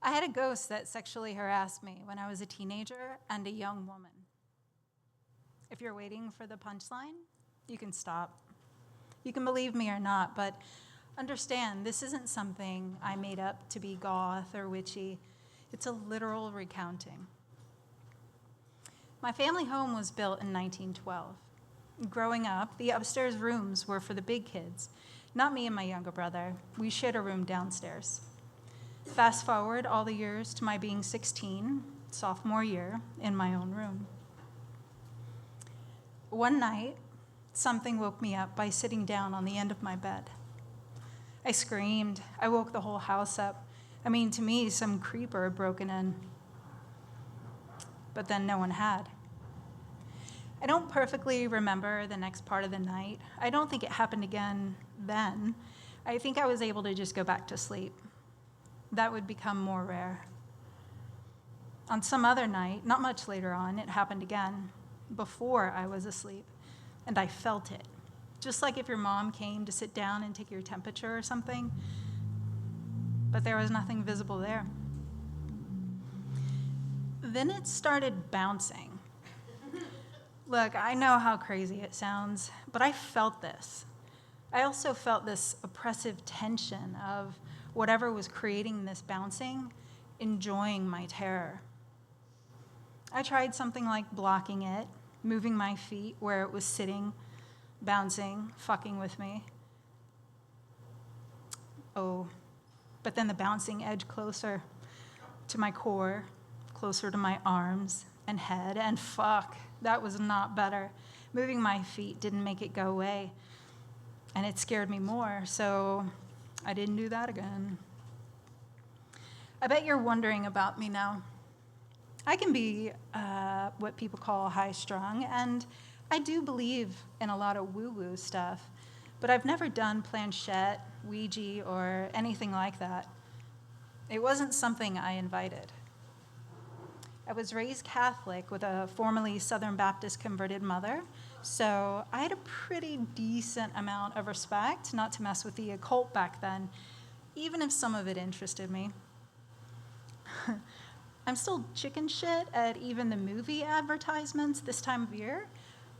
I had a ghost that sexually harassed me when I was a teenager and a young woman. If you're waiting for the punchline, you can stop. You can believe me or not, but understand this isn't something I made up to be goth or witchy. It's a literal recounting. My family home was built in 1912. Growing up, the upstairs rooms were for the big kids, not me and my younger brother. We shared a room downstairs. Fast forward all the years to my being 16, sophomore year, in my own room. One night, something woke me up by sitting down on the end of my bed. I screamed. I woke the whole house up. I mean, to me, some creeper had broken in. But then no one had. I don't perfectly remember the next part of the night. I don't think it happened again then. I think I was able to just go back to sleep. That would become more rare. On some other night, not much later on, it happened again, before I was asleep, and I felt it. Just like if your mom came to sit down and take your temperature or something, but there was nothing visible there. Then it started bouncing. Look, I know how crazy it sounds, but I felt this. I also felt this oppressive tension of whatever was creating this bouncing, enjoying my terror. I tried something like blocking it, moving my feet where it was sitting, bouncing, fucking with me. Oh, but then the bouncing edged closer to my core, closer to my arms and head, and fuck, that was not better. Moving my feet didn't make it go away, and it scared me more, so I didn't do that again. I bet you're wondering about me now. I can be what people call high-strung, and I do believe in a lot of woo-woo stuff, but I've never done planchette, Ouija, or anything like that. It wasn't something I invited. I was raised Catholic with a formerly Southern Baptist converted mother, so I had a pretty decent amount of respect not to mess with the occult back then, even if some of it interested me. I'm still chicken shit at even the movie advertisements this time of year,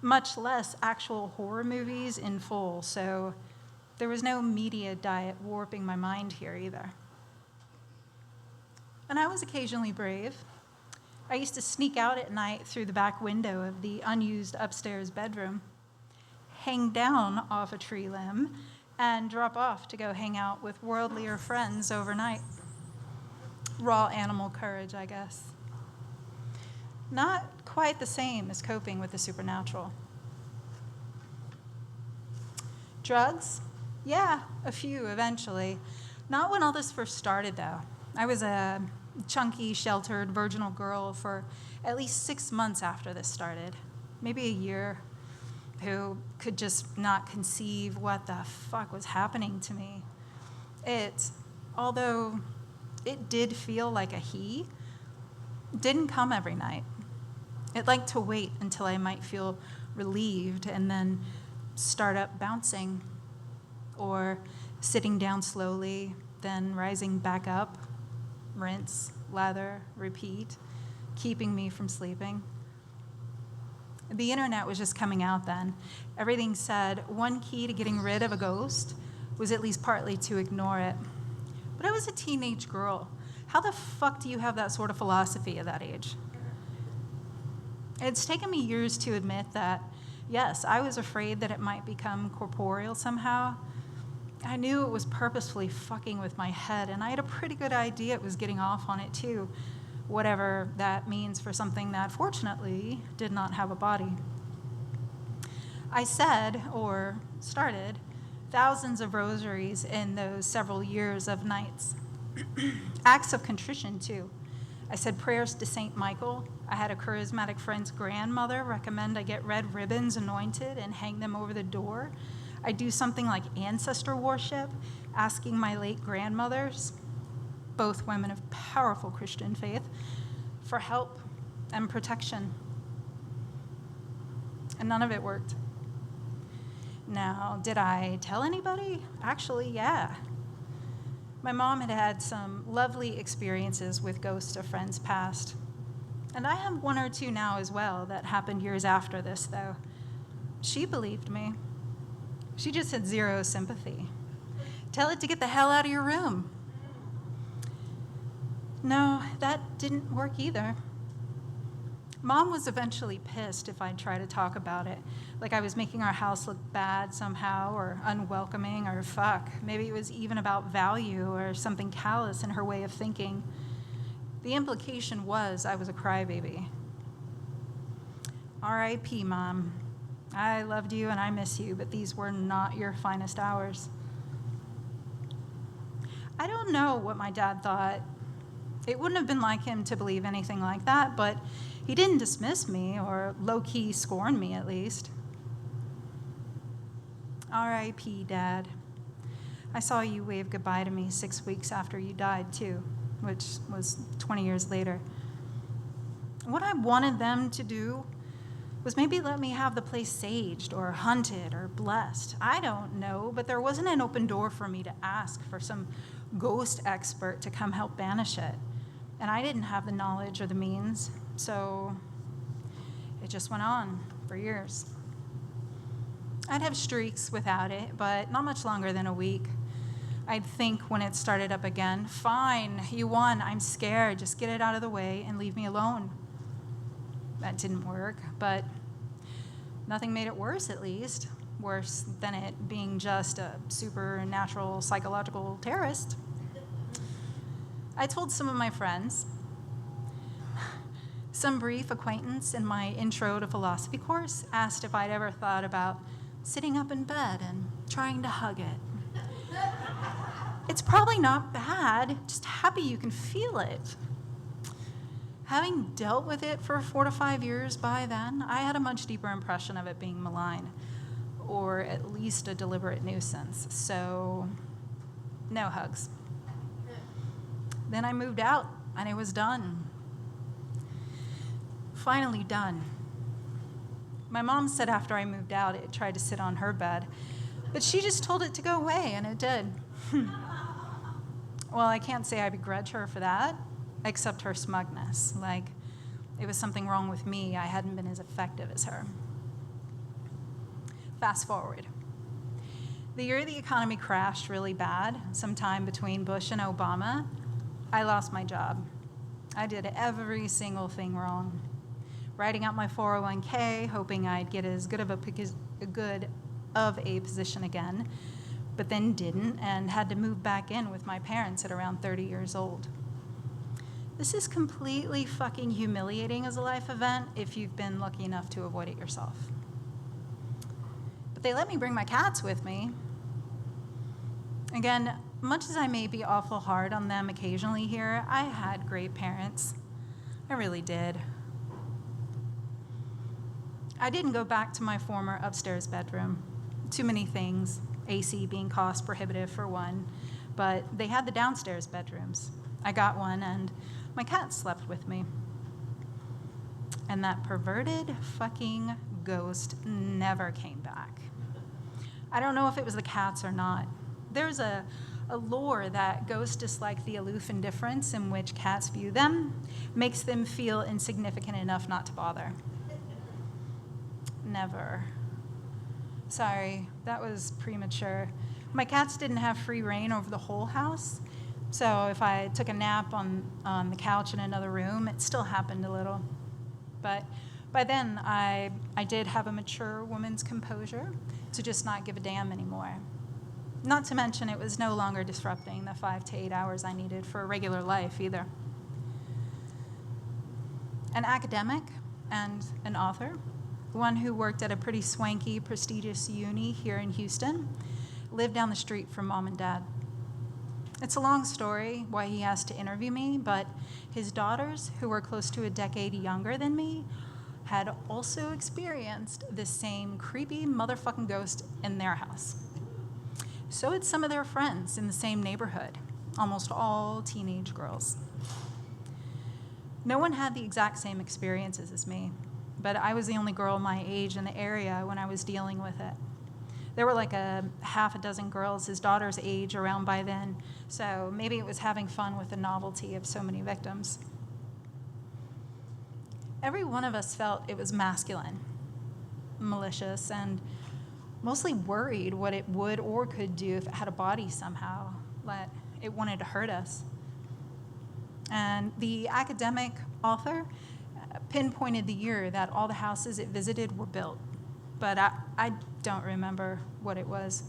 much less actual horror movies in full, so there was no media diet warping my mind here either. And I was occasionally brave. I used to sneak out at night through the back window of the unused upstairs bedroom, hang down off a tree limb, and drop off to go hang out with worldlier friends overnight. Raw animal courage, I guess. Not quite the same as coping with the supernatural. Drugs? Yeah, a few eventually. Not when all this first started, though. I was a chunky, sheltered, virginal girl for at least 6 months after this started, maybe a year, who could just not conceive what the fuck was happening to me. Although it did feel like a he, didn't come every night. It liked to wait until I might feel relieved and then start up bouncing, or sitting down slowly, then rising back up, rinse, lather, repeat, keeping me from sleeping. The internet was just coming out then. Everything said one key to getting rid of a ghost was at least partly to ignore it. But I was a teenage girl. How the fuck do you have that sort of philosophy at that age? It's taken me years to admit that, yes, I was afraid that it might become corporeal somehow. I knew it was purposefully fucking with my head, and I had a pretty good idea it was getting off on it too, whatever that means for something that fortunately did not have a body. I said, or started, thousands of rosaries in those several years of nights. Acts of contrition too. I said prayers to St. Michael. I had a charismatic friend's grandmother recommend I get red ribbons anointed and hang them over the door. I do something like ancestor worship, asking my late grandmothers, both women of powerful Christian faith, for help and protection. And none of it worked. Now, did I tell anybody? Actually, yeah. My mom had had some lovely experiences with ghosts of friends past. And I have one or two now as well that happened years after this, though. She believed me. She just had zero sympathy. Tell it to get the hell out of your room. No, that didn't work either. Mom was eventually pissed if I'd try to talk about it, like I was making our house look bad somehow, or unwelcoming, or fuck, maybe it was even about value or something callous in her way of thinking. The implication was I was a crybaby. R.I.P., Mom. I loved you and I miss you, but these were not your finest hours. I don't know what my dad thought. It wouldn't have been like him to believe anything like that, but he didn't dismiss me, or low-key scorn me at least. R.I.P., Dad. I saw you wave goodbye to me 6 weeks after you died, too, which was 20 years later. What I wanted them to do was maybe let me have the place saged or hunted or blessed. I don't know, but there wasn't an open door for me to ask for some ghost expert to come help banish it. And I didn't have the knowledge or the means, so it just went on for years. I'd have streaks without it, but not much longer than a week. I'd think when it started up again, fine, you won, I'm scared, just get it out of the way and leave me alone. That didn't work, but nothing made it worse, at least. Worse than it being just a supernatural psychological terrorist. I told some of my friends. Some brief acquaintance in my intro to philosophy course asked if I'd ever thought about sitting up in bed and trying to hug it. It's probably not bad, just happy you can feel it. Having dealt with it for 4 to 5 years by then, I had a much deeper impression of it being malign, or at least a deliberate nuisance, so no hugs. Then I moved out, and it was done. Finally done. My mom said after I moved out, it tried to sit on her bed, but she just told it to go away, and it did. Well, I can't say I begrudge her for that, except her smugness, like it was something wrong with me. I hadn't been as effective as her. Fast forward. The year the economy crashed really bad, sometime between Bush and Obama, I lost my job. I did every single thing wrong. Writing out my 401k, hoping I'd get as good of a position again, but then didn't and had to move back in with my parents at around 30 years old. This is completely fucking humiliating as a life event if you've been lucky enough to avoid it yourself. But they let me bring my cats with me. Again, much as I may be awful hard on them occasionally here, I had great parents. I really did. I didn't go back to my former upstairs bedroom. Too many things, AC being cost prohibitive for one, but they had the downstairs bedrooms. I got one, and my cat slept with me. And that perverted fucking ghost never came back. I don't know if it was the cats or not. There's a lore that ghosts dislike the aloof indifference in which cats view them, makes them feel insignificant enough not to bother. Never. Sorry, that was premature. My cats didn't have free reign over the whole house, so if I took a nap on the couch in another room, it still happened a little. But by then, I did have a mature woman's composure to just not give a damn anymore. Not to mention, it was no longer disrupting the 5 to 8 hours I needed for a regular life either. An academic and an author, one who worked at a pretty swanky, prestigious uni here in Houston, lived down the street from Mom and Dad. It's a long story why he asked to interview me, but his daughters, who were close to a decade younger than me, had also experienced the same creepy motherfucking ghost in their house. So had some of their friends in the same neighborhood, almost all teenage girls. No one had the exact same experiences as me, but I was the only girl my age in the area when I was dealing with it. There were like a half a dozen girls his daughter's age around by then, so maybe it was having fun with the novelty of so many victims. Every one of us felt it was masculine, malicious, and mostly worried what it would or could do if it had a body somehow, that it wanted to hurt us. And the academic author pinpointed the year that all the houses it visited were built, but I don't remember what it was.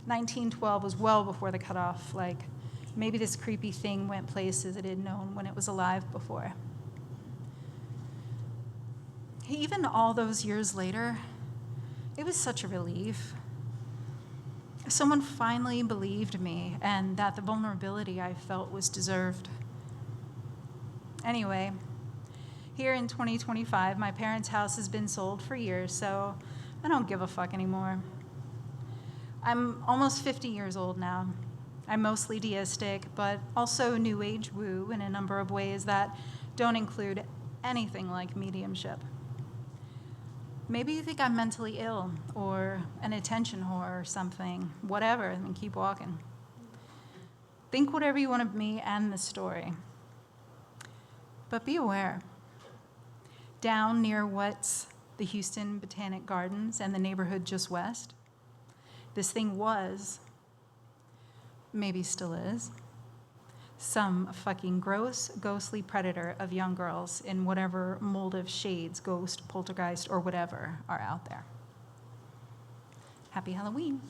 1912 was well before the cutoff, like maybe this creepy thing went places it had known when it was alive before. Even all those years later, it was such a relief. Someone finally believed me and that the vulnerability I felt was deserved. Anyway, here in 2025, my parents' house has been sold for years, so I don't give a fuck anymore. I'm almost 50 years old now. I'm mostly deistic, but also New Age woo in a number of ways that don't include anything like mediumship. Maybe you think I'm mentally ill or an attention whore or something, whatever, and then keep walking. Think whatever you want of me and the story. But be aware. Down near what's the Houston Botanic Gardens and the neighborhood just west, this thing was, maybe still is, some fucking gross, ghostly predator of young girls in whatever mold of shades, ghost, poltergeist, or whatever are out there. Happy Halloween.